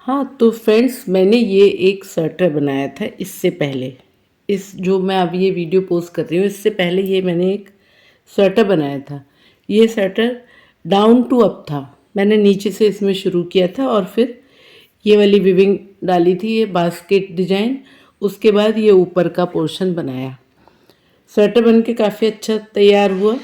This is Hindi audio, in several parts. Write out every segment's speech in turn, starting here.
हाँ, तो फ्रेंड्स मैंने ये एक स्वेटर बनाया था इससे पहले। इस जो मैं अब ये वीडियो पोस्ट कर रही हूँ इससे पहले ये मैंने एक स्वेटर बनाया था। ये स्वेटर डाउन टू अप था। मैंने नीचे से इसमें शुरू किया था और फिर ये वाली विविंग डाली थी, ये बास्केट डिजाइन। उसके बाद ये ऊपर का पोर्शन बनाया। स्वेटर बन के काफ़ी अच्छा तैयार हुआ।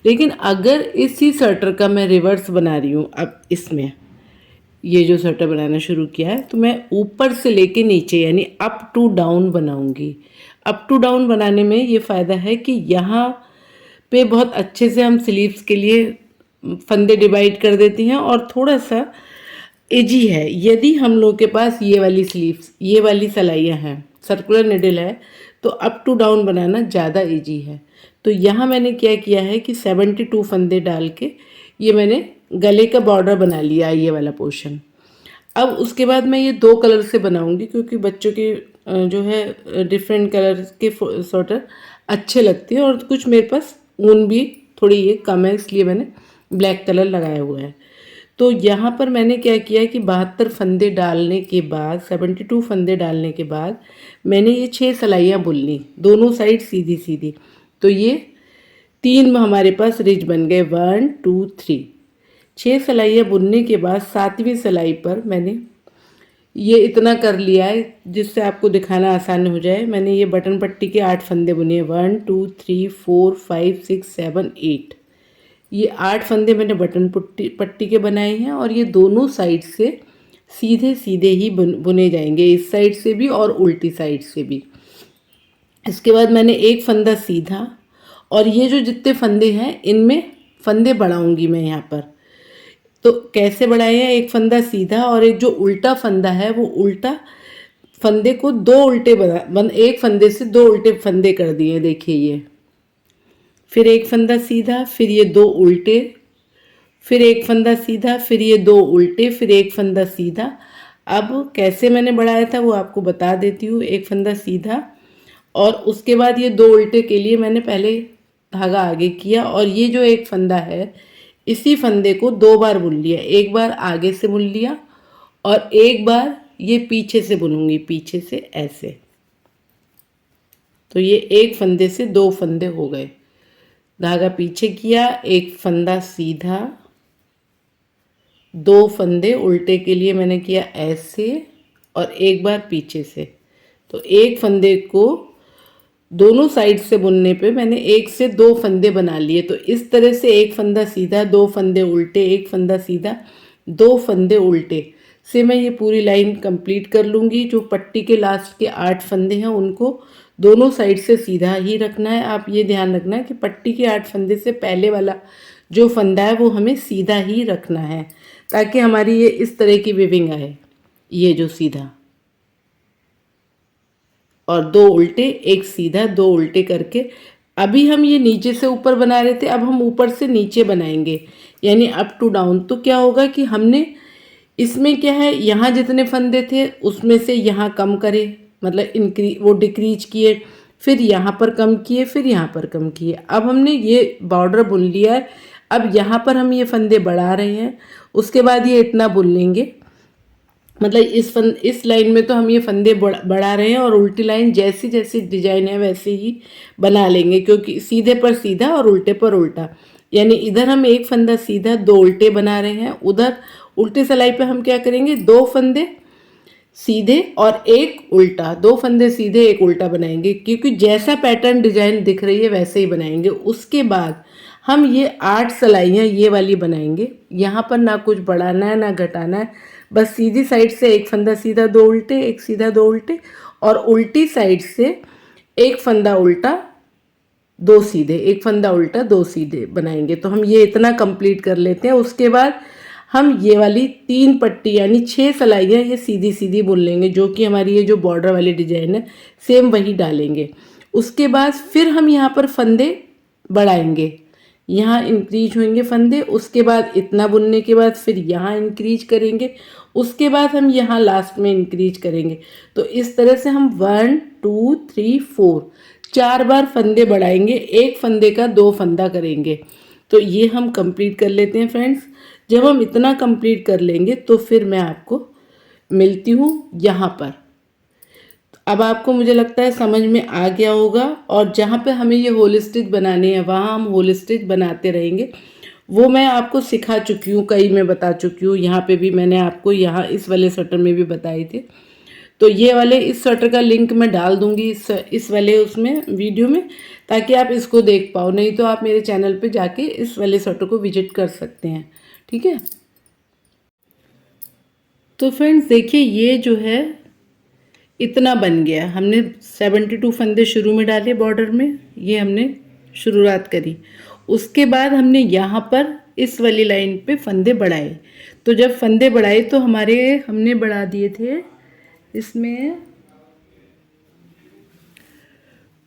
लेकिन अगर इसी स्वेटर का मैं रिवर्स बना रही हूँ अब इसमें, ये जो स्वेटर बनाना शुरू किया है, तो मैं ऊपर से लेके नीचे यानी अप टू डाउन बनाऊंगी। अप टू डाउन बनाने में ये फ़ायदा है कि यहाँ पे बहुत अच्छे से हम स्लीव्स के लिए फंदे डिवाइड कर देती हैं और थोड़ा सा एजी है। यदि हम लोग के पास ये वाली स्लीव्स, ये वाली सलाइयाँ हैं, सर्कुलर निडल है, तो अप टू डाउन बनाना ज़्यादा इजी है। तो यहाँ मैंने क्या किया है कि 72 फंदे डाल के ये मैंने गले का बॉर्डर बना लिया, ये वाला पोर्शन। अब उसके बाद मैं ये 2 कलर से बनाऊंगी क्योंकि बच्चों के जो है डिफरेंट कलर के स्वेटर अच्छे लगते हैं और कुछ मेरे पास ऊन भी थोड़ी ये कम है, इसलिए मैंने ब्लैक कलर लगाया हुआ है। तो यहाँ पर मैंने क्या किया कि 72 फंदे डालने के बाद, 72 फंदे डालने के बाद मैंने ये 6 सलाइयाँ बुन ली, दोनों साइड सीधी सीधी। तो ये 3 हमारे पास रिज बन गए, 1 2 3। 6 सलाइयाँ बुनने के बाद 7वीं सलाई पर मैंने ये इतना कर लिया है जिससे आपको दिखाना आसान हो जाए। मैंने ये बटन पट्टी के 8 फंदे बुने हैं, 1 2 3 4 5 6 7 8। ये 8 फंदे मैंने बटन पट्टी के बनाए हैं और ये दोनों साइड से सीधे सीधे ही बुने जाएंगे, इस साइड से भी और उल्टी साइड से भी। इसके बाद मैंने एक फंदा सीधा और ये जो जितने फंदे हैं इनमें फंदे बढ़ाऊंगी मैं यहाँ पर। तो कैसे बढ़ाए हैं, एक फंदा सीधा और एक जो उल्टा फंदा है वो उल्टा फंदे को 2 उल्टे एक फंदे से 2 उल्टे फंदे कर दिए, देखिए ये। फिर एक फंदा सीधा, फिर ये 2 उल्टे, फिर एक फंदा सीधा, फिर ये 2 उल्टे, फिर एक फंदा सीधा। अब कैसे मैंने बढ़ाया था वो आपको बता देती हूँ। एक फंदा सीधा और उसके बाद ये 2 उल्टे के लिए मैंने पहले धागा आगे किया और ये जो एक फंदा है इसी फंदे को 2 बार बुन लिया। एक बार आगे से बुन लिया और एक बार ये पीछे से बुनूंगी, पीछे से ऐसे। तो ये एक फंदे से 2 फंदे हो गए। धागा पीछे किया, एक फंदा सीधा, 2 फंदे उल्टे के लिए मैंने किया ऐसे और एक बार पीछे से। तो एक फंदे को दोनों साइड से बुनने पे मैंने 1 से 2 फंदे बना लिए। तो इस तरह से एक फंदा सीधा, 2 फंदे उल्टे, एक फंदा सीधा, 2 फंदे उल्टे से मैं ये पूरी लाइन कंप्लीट कर लूँगी। जो पट्टी के लास्ट के 8 फंदे हैं उनको दोनों साइड से सीधा ही रखना है। आप ये ध्यान रखना है कि पट्टी के 8 फंदे से पहले वाला जो फंदा है वो हमें सीधा ही रखना है ताकि हमारी ये इस तरह की विविंग आए, ये जो सीधा और 2 उल्टे, एक सीधा, 2 उल्टे करके। अभी हम ये नीचे से ऊपर बना रहे थे, अब हम ऊपर से नीचे बनाएंगे यानी अप टू डाउन। तो क्या होगा कि हमने इसमें क्या है, यहाँ जितने फंदे थे उसमें से यहाँ कम करे, मतलब वो डिक्रीज किए, फिर यहाँ पर कम किए, फिर यहाँ पर कम किए। अब हमने ये बॉर्डर बुन लिया है। अब यहाँ पर हम ये फंदे बढ़ा रहे हैं, उसके बाद ये इतना बुन लेंगे। मतलब इस लाइन में तो हम ये फंदे बढ़ा रहे हैं और उल्टी लाइन जैसी जैसी डिजाइन है वैसे ही बना लेंगे क्योंकि सीधे पर सीधा और उल्टे पर उल्टा। यानी इधर हम एक फंदा सीधा, 2 उल्टे बना रहे हैं, उधर उल्टी सिलाई पे हम क्या करेंगे, 2 फंदे सीधे और एक उल्टा, 2 फंदे सीधे एक उल्टा बनाएंगे क्योंकि जैसा पैटर्न डिजाइन दिख रही है वैसे ही बनाएंगे। उसके बाद हम ये 8 सिलाइयाँ ये वाली बनाएंगे। यहाँ पर ना कुछ बढ़ाना है ना घटाना है, बस सीधी साइड से एक फंदा सीधा, 2 उल्टे, एक सीधा, 2 उल्टे और उल्टी साइड से एक फंदा उल्टा, 2 सीधे, एक फंदा उल्टा, 2 सीधे बनाएंगे। तो हम ये इतना कंप्लीट कर लेते हैं। उसके बाद हम ये वाली 3 पट्टी यानी 6 सिलाइयाँ ये सीधी सीधी बुन लेंगे, जो कि हमारी ये जो बॉर्डर वाली डिजाइन है सेम वही डालेंगे। उसके बाद फिर हम यहाँ पर फंदे बढ़ाएंगे, यहाँ इंक्रीज होंगे फंदे। उसके बाद इतना बुनने के बाद फिर यहाँ इंक्रीज करेंगे, उसके बाद हम यहाँ लास्ट में इंक्रीज करेंगे। तो इस तरह से हम 1 2 3 4 4 बार फंदे बढ़ाएंगे, एक फंदे का 2 फंदा करेंगे। तो ये हम कंप्लीट कर लेते हैं फ्रेंड्स। जब हम इतना कंप्लीट कर लेंगे तो फिर मैं आपको मिलती हूँ यहाँ पर। अब आपको मुझे लगता है समझ में आ गया होगा। और जहाँ पे हमें ये होल स्टिच बनाने हैं वहाँ हम होल स्टिच बनाते रहेंगे। वो मैं आपको सिखा चुकी हूँ, कई मैं बता चुकी हूँ। यहाँ पे भी मैंने आपको यहाँ इस वाले स्वेटर में भी बताए थे। तो ये वाले इस स्वेटर का लिंक मैं डाल दूँगी इस वाले उसमें वीडियो में, ताकि आप इसको देख पाओ। नहीं तो आप मेरे चैनल पे जाके इस वाले स्वेटर को विजिट कर सकते हैं, ठीक है। तो फ्रेंड्स देखिए, ये जो है इतना बन गया। हमने 72 फंदे शुरू में डाले बॉर्डर में, ये हमने शुरुआत करी। उसके बाद हमने यहाँ पर इस वाली लाइन पे फंदे बढ़ाए। तो जब फंदे बढ़ाए तो हमने बढ़ा दिए थे इसमें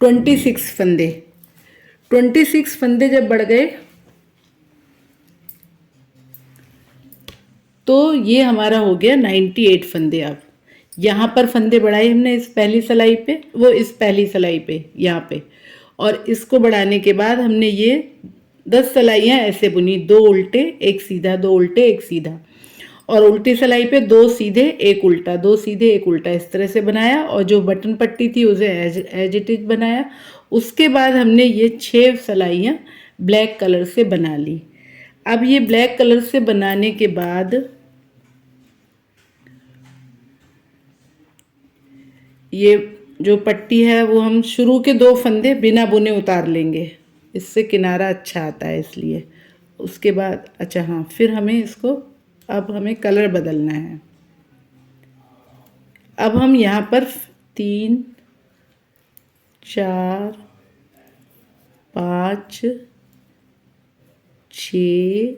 26 फंदे। 26 फंदे जब बढ़ गए तो ये हमारा हो गया 98 फंदे। अब यहाँ पर फंदे बढ़ाए हमने इस पहली सिलाई पे, वो इस पहली सिलाई पे यहाँ पे, और इसको बढ़ाने के बाद हमने ये 10 सिलाइयाँ ऐसे बुनी, 2 उल्टे 1 सीधा, 2 उल्टे 1 सीधा, और उल्टी सिलाई पे 2 सीधे 1 उल्टा, 2 सीधे 1 उल्टा, इस तरह से बनाया। और जो बटन पट्टी थी उसे एज इट इज बनाया। उसके बाद हमने ये 6 सिलाइयाँ ब्लैक कलर से बना ली। अब ये ब्लैक कलर से बनाने के बाद ये जो पट्टी है वो हम शुरू के 2 फंदे बिना बुने उतार लेंगे, इससे किनारा अच्छा आता है इसलिए। उसके बाद अच्छा हाँ, फिर हमें इसको अब हमें कलर बदलना है। अब हम यहाँ पर 3 4 5 6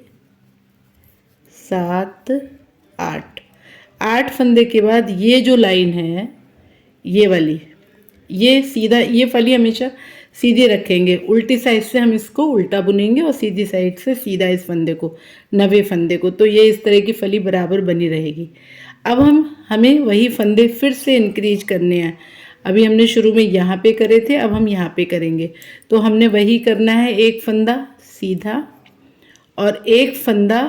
7 8 फंदे के बाद ये जो लाइन है ये वाली, ये सीधा, ये फली हमेशा सीधी रखेंगे। उल्टी साइड से हम इसको उल्टा बुनेंगे और सीधी साइड से सीधा इस फंदे को, 90 फंदे को। तो ये इस तरह की फली बराबर बनी रहेगी। अब हमें वही फंदे फिर से इंक्रीज करने हैं। अभी हमने शुरू में यहाँ पे करे थे, अब हम यहाँ पे करेंगे। तो हमने वही करना है, एक फंदा सीधा और एक फंदा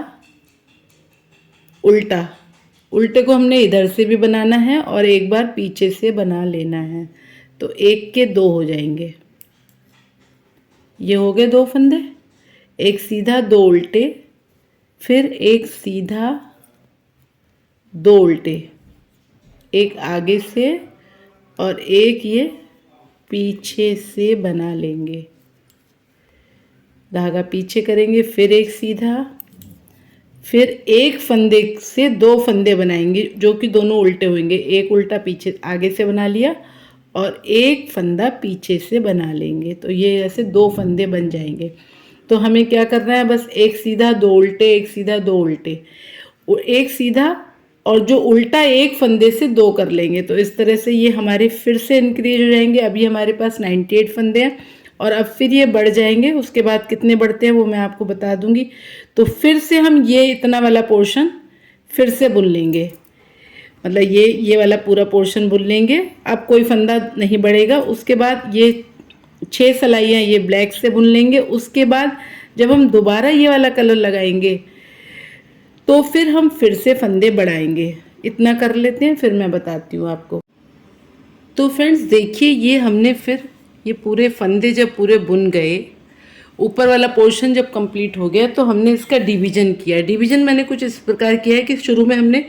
उल्टा। उल्टे को हमने इधर से भी बनाना है और एक बार पीछे से बना लेना है। तो 1 के 2 हो जाएंगे। ये हो गए 2 फंदे, एक सीधा 2 उल्टे, फिर एक सीधा 2 उल्टे, एक आगे से और एक ये पीछे से बना लेंगे। धागा पीछे करेंगे, फिर एक सीधा, फिर एक फंदे से 2 फंदे बनाएंगे जो कि दोनों उल्टे होंगे। एक उल्टा पीछे आगे से बना लिया और एक फंदा पीछे से बना लेंगे। तो ये ऐसे 2 फंदे बन जाएंगे। तो हमें क्या करना है, बस एक सीधा 2 उल्टे, एक सीधा 2 उल्टे, एक सीधा, और जो उल्टा एक फंदे से 2 कर लेंगे। तो इस तरह से ये हमारे फिर से इंक्रीज हो जाएंगे। अभी हमारे पास 98 फंदे हैं और अब फिर ये बढ़ जाएंगे। उसके बाद कितने बढ़ते हैं वो मैं आपको बता दूंगी। तो फिर से हम ये इतना वाला पोर्शन फिर से बुन लेंगे, मतलब ये वाला पूरा पोर्शन बुन लेंगे। अब कोई फंदा नहीं बढ़ेगा। उसके बाद ये 6 सिलाइयाँ ये ब्लैक से बुन लेंगे। उसके बाद जब हम दोबारा ये वाला कलर लगाएंगे तो फिर हम फिर से फंदे बढ़ाएंगे। इतना कर लेते हैं, फिर मैं बताती हूँ आपको। तो फ्रेंड्स देखिए, ये हमने फिर ये पूरे फंदे जब पूरे बुन गए, ऊपर वाला पोर्शन जब कंप्लीट हो गया, तो हमने इसका डिवीजन किया। डिवीजन मैंने कुछ इस प्रकार किया है कि शुरू में हमने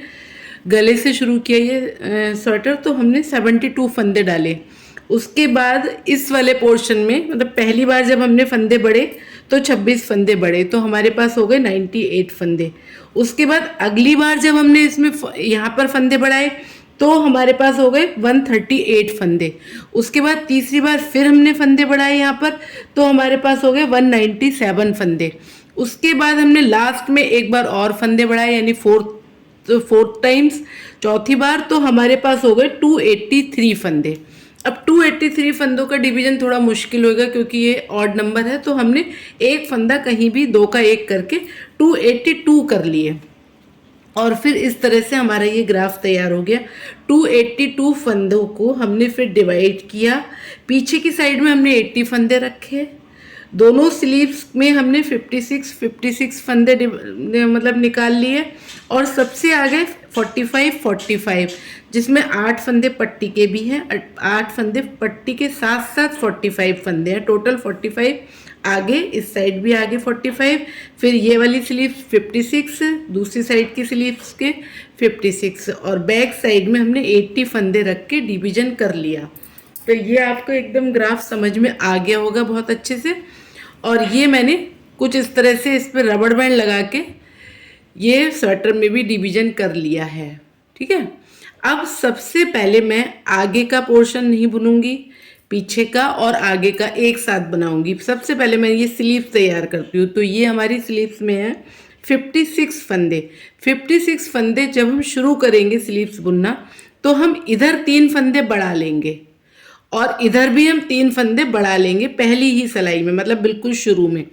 गले से शुरू किया ये स्वेटर, तो हमने 72 फंदे डाले। उसके बाद इस वाले पोर्शन में, मतलब पहली बार जब हमने फंदे बढ़े तो 26 फंदे बढ़े, तो हमारे पास हो गए 98 फंदे। उसके बाद अगली बार जब हमने इसमें यहाँ पर फंदे बढ़ाए तो हमारे पास हो गए 138 फंदे। उसके बाद तीसरी बार फिर हमने फंदे बढ़ाए यहाँ पर, तो हमारे पास हो गए 197 फंदे। उसके बाद हमने लास्ट में एक बार और फंदे बढ़ाए, यानी फोर्थ टाइम्स, चौथी बार, तो हमारे पास हो गए 283 फंदे। अब 283 फंदों का डिवीजन थोड़ा मुश्किल होगा क्योंकि ये ऑड नंबर है, तो हमने एक फंदा कहीं भी 2 का 1 करके 282 कर लिए। और फिर इस तरह से हमारा ये ग्राफ तैयार हो गया। 282 फंदों को हमने फिर डिवाइड किया। पीछे की साइड में हमने 80 फंदे रखे, दोनों स्लीव्स में हमने 56 फंदे मतलब निकाल लिए, और सबसे आगे 45 जिसमें 8 फंदे पट्टी के भी हैं, 8 फंदे पट्टी के साथ साथ 45 फंदे हैं, टोटल 45 आगे, इस साइड भी आगे 45, फिर ये वाली स्लीव्स 56, दूसरी साइड की स्लीव्स के 56, और बैक साइड में हमने 80 फंदे रख के डिवीजन कर लिया। तो ये आपको एकदम ग्राफ समझ में आ गया होगा बहुत अच्छे से। और ये मैंने कुछ इस तरह से इस पर रबड़ बैंड लगा के ये स्वेटर में भी डिवीजन कर लिया है। ठीक है, अब सबसे पहले मैं आगे का पोर्शन नहीं बुनूंगी, पीछे का और आगे का एक साथ बनाऊंगी। सबसे पहले मैं ये स्लीव्स तैयार करती हूँ। तो ये हमारी स्लीव्स में है 56 फंदे। 56 फंदे जब हम शुरू करेंगे स्लीव्स बुनना, तो हम इधर 3 फंदे बढ़ा लेंगे और इधर भी हम 3 फंदे बढ़ा लेंगे पहली ही सिलाई में, मतलब बिल्कुल शुरू में।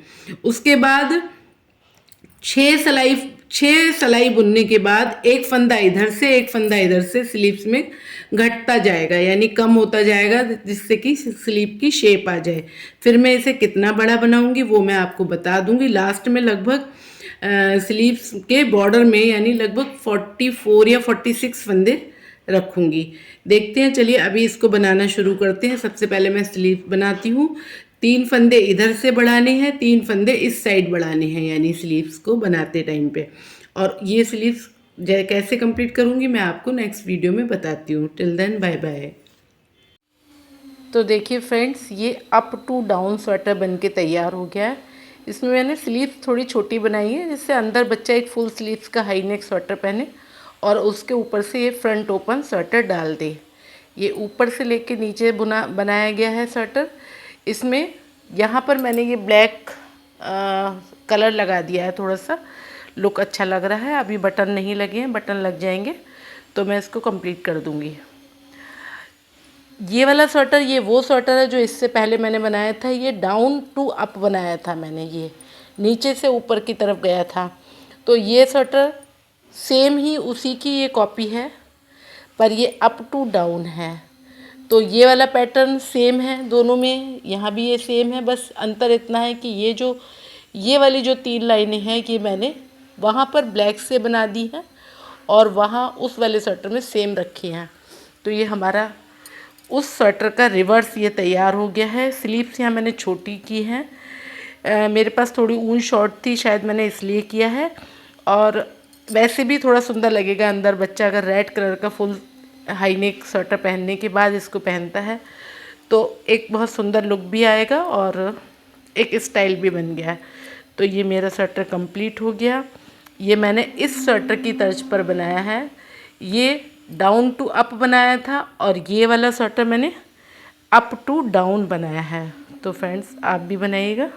उसके बाद 6 सिलाई बुनने के बाद एक फंदा इधर से एक फंदा इधर से स्लीव्स में घटता जाएगा, यानी कम होता जाएगा, जिससे कि स्लीव की शेप आ जाए। फिर मैं इसे कितना बड़ा बनाऊंगी वो मैं आपको बता दूंगी लास्ट में। लगभग स्लीव्स के बॉर्डर में यानी लगभग 44 या 46 फंदे रखूंगी। देखते हैं, चलिए अभी इसको बनाना शुरू करते हैं। सबसे पहले मैं स्लीव बनाती हूँ। 3 फंदे इधर से बढ़ाने हैं, 3 फंदे इस साइड बढ़ाने हैं, यानी स्लीव्स को बनाते टाइम पे। और ये स्लीव्स कैसे कंप्लीट करूँगी मैं आपको नेक्स्ट वीडियो में बताती हूँ। Till then bye bye. तो देखिए फ्रेंड्स, ये अप टू डाउन स्वेटर बन के तैयार हो गया है। इसमें मैंने स्लीव थोड़ी छोटी बनाई है, जिससे अंदर बच्चा एक फुल स्लीव्स का हाई नेक स्वेटर पहने और उसके ऊपर से ये फ्रंट ओपन स्वेटर डाल दे। ये ऊपर से लेके नीचे बनाया गया है स्वेटर। इसमें यहाँ पर मैंने ये ब्लैक कलर लगा दिया है, थोड़ा सा लुक अच्छा लग रहा है। अभी बटन नहीं लगे हैं, बटन लग जाएंगे तो मैं इसको कंप्लीट कर दूँगी। ये वाला स्वेटर, ये वो स्वेटर है जो इससे पहले मैंने बनाया था। ये डाउन टू अप बनाया था मैंने, ये नीचे से ऊपर की तरफ गया था। तो ये स्वेटर सेम ही उसी की ये कॉपी है, पर ये अप टू डाउन है। तो ये वाला पैटर्न सेम है दोनों में, यहाँ भी ये सेम है। बस अंतर इतना है कि ये वाली जो 3 लाइनें हैं ये मैंने वहाँ पर ब्लैक से बना दी हैं और वहाँ उस वाले स्वेटर में सेम रखी हैं। तो ये हमारा उस स्वेटर का रिवर्स ये तैयार हो गया है। स्लीव्स यहाँ मैंने छोटी की हैं, मेरे पास थोड़ी ऊन शॉर्ट थी, शायद मैंने इसलिए किया है। और वैसे भी थोड़ा सुंदर लगेगा अंदर बच्चा अगर रेड कलर का फुल हाई नेक स्वेटर पहनने के बाद इसको पहनता है, तो एक बहुत सुंदर लुक भी आएगा और एक स्टाइल भी बन गया है। तो ये मेरा स्वेटर कंप्लीट हो गया। ये मैंने इस स्वेटर की तर्ज पर बनाया है। ये डाउन टू अप बनाया था और ये वाला स्वेटर मैंने अप टू डाउन बनाया है। तो फ्रेंड्स, आप भी बनाइएगा।